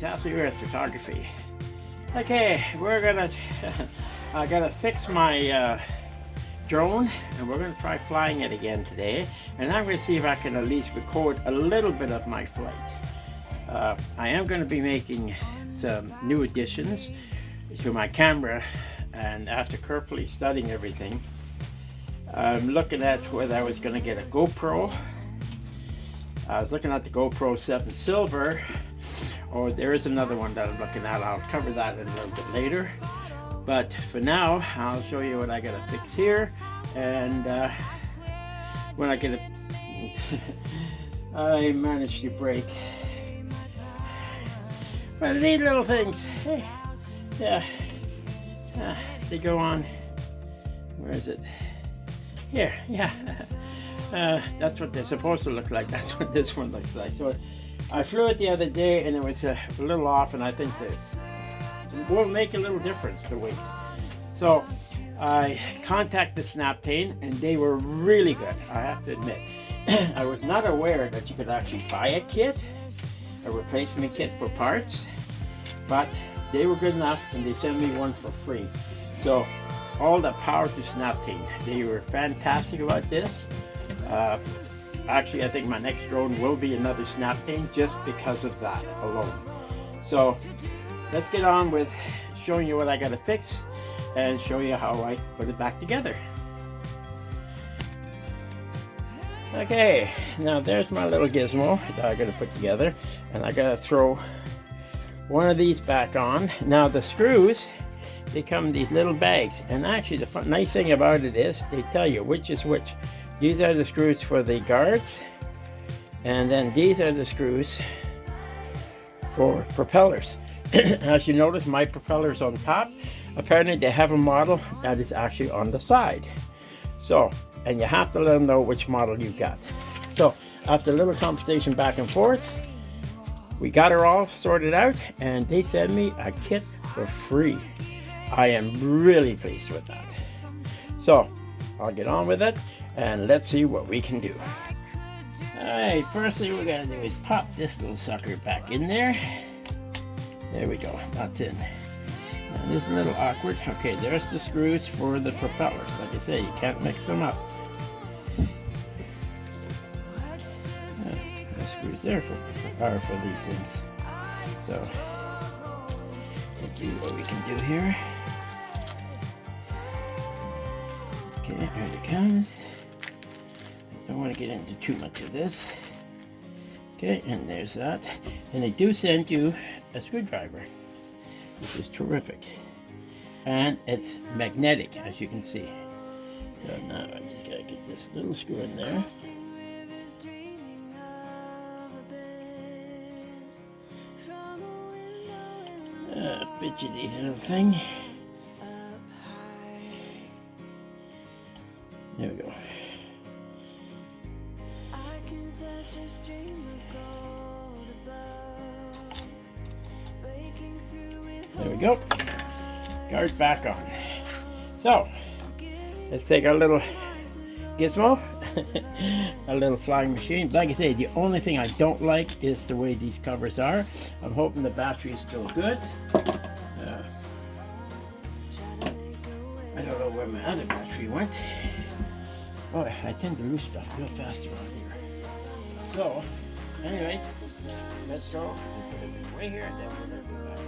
Fantastic Earth Photography. Okay, we're gonna I gotta fix my drone, and we're gonna try flying it again today, and I'm gonna see if I can at least record a little bit of my flight. I am gonna be making some new additions to my camera, and after carefully studying everything, I'm looking at whether I was gonna get a GoPro. I was looking at the GoPro 7 Silver, or there is another one that I'm looking at. I'll cover that in a little bit later. But for now, I'll show you what I gotta fix here, and when I get it, I managed to break. But these little things, hey, yeah, they go on. Where is it? Here, yeah. That's what they're supposed to look like. That's what this one looks like. So I flew it the other day, and it was a little off, and I think that it will make a little difference, the weight. So I contacted snaptain, and they were really good, I have to admit. I was not aware that you could actually buy a kit, a replacement kit for parts, but they were good enough, and they sent me one for free. So all the power to snaptain. They were fantastic about this. Actually, I think my next drone will be another snaptain just because of that alone. So let's get on with showing you what I gotta fix and show you how I put it back together. Okay, now there's my little gizmo that I gotta put together, and I gotta throw one of these back on. Now the screws, they come in these little bags, and actually the nice thing about it is they tell you which is which. These are the screws for the guards, and then these are the screws for propellers. As you notice, my propeller's on top. Apparently they have a model that is actually on the side. So, and you have to let them know which model you got. So after a little conversation back and forth, we got her all sorted out, and they sent me a kit for free. I am really pleased with that. So I'll get on with it, and let's see what we can do. Alright, first thing we're gonna do is pop this little sucker back in there. There we go, that's in. Now, this is a little awkward. Okay, there's the screws for the propellers. Like I say, you can't mix them up. The screws there are for these things. So, let's see what we can do here. Okay, here it comes. Don't want to get into too much of this. Okay, and there's that. And they do send you a screwdriver, which is terrific. And it's magnetic, as you can see. So now I just gotta get this little screw in there. Picture these little thing. There we go. There we go. Guard's back on. So, let's take our little gizmo, a little flying machine. Like I say, the only thing I don't like is the way these covers are. I'm hoping the battery is still good. I don't know where my other battery went. Oh, I tend to lose stuff real fast around here. So, anyways, let's go. We'll put it right here, and then we're going to go back.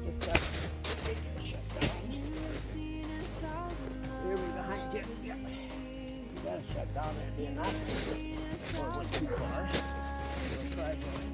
It's got to shut down. Here we behind you. Yep. You gotta shut down there, being nasty. Before it was too far. We'll try going.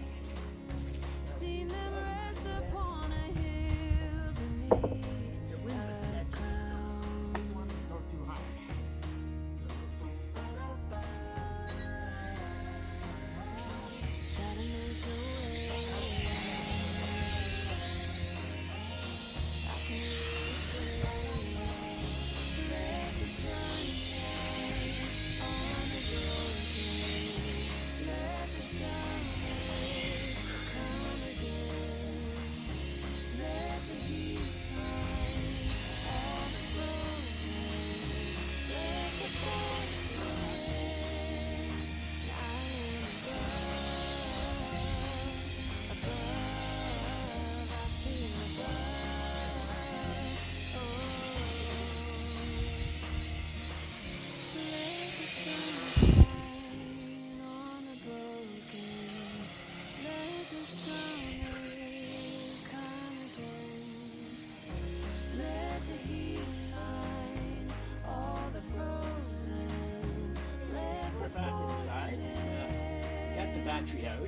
battery out.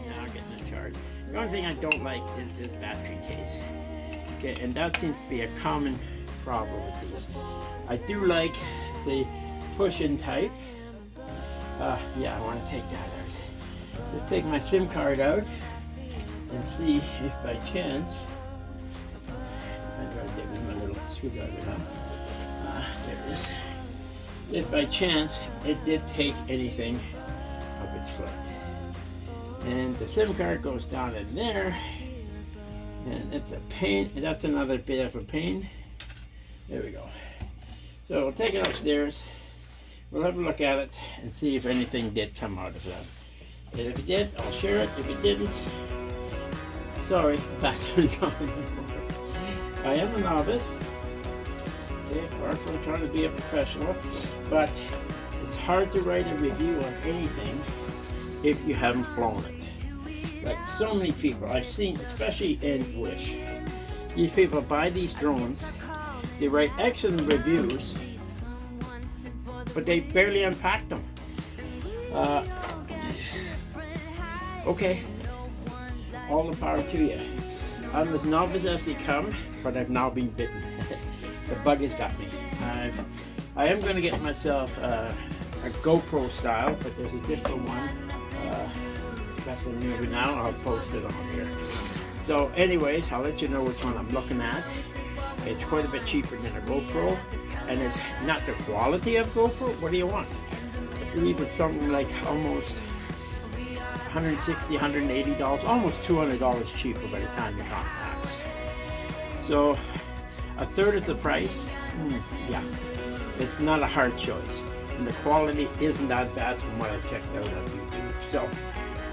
Now I'm getting a charge. The only thing I don't like is this battery case. Okay, and that seems to be a common problem with these. I do like the push-in type. Yeah, I want to take that out. Let's take my SIM card out and see if by chance, I'd rather get with my little screwdriver now. There it is. If by chance it did take anything of its foot. And the SIM card goes down in there, and it's a pain. That's another bit of a pain. There we go. So we'll take it upstairs. We'll have a look at it and see if anything did come out of that. And if it did, I'll share it. If it didn't, sorry, back to the drawing board. I am a novice. Okay, far from trying to be a professional, but it's hard to write a review on anything if you haven't flown it. Like so many people I've seen, especially in Wish, these people buy these drones, they write excellent reviews, but they barely unpack them. Okay, all the power to you. I'm as novice as they come, but I've now been bitten. The bug has got me. I am going to get myself a GoPro style, but there's a different one. Got the new one now. I'll post it on here. So anyways, I'll let you know which one I'm looking at. It's quite a bit cheaper than a GoPro, and it's not the quality of GoPro. What do you want? I believe it's something like almost $160, $180, almost $200 cheaper by the time you count tax. So a third of the price, yeah, it's not a hard choice. And the quality isn't that bad from what I checked out on YouTube. So,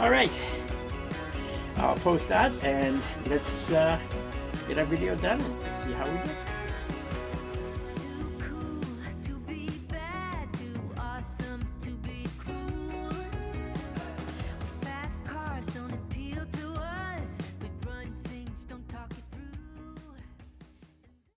all right, I'll post that and let's get our video done and see how we do.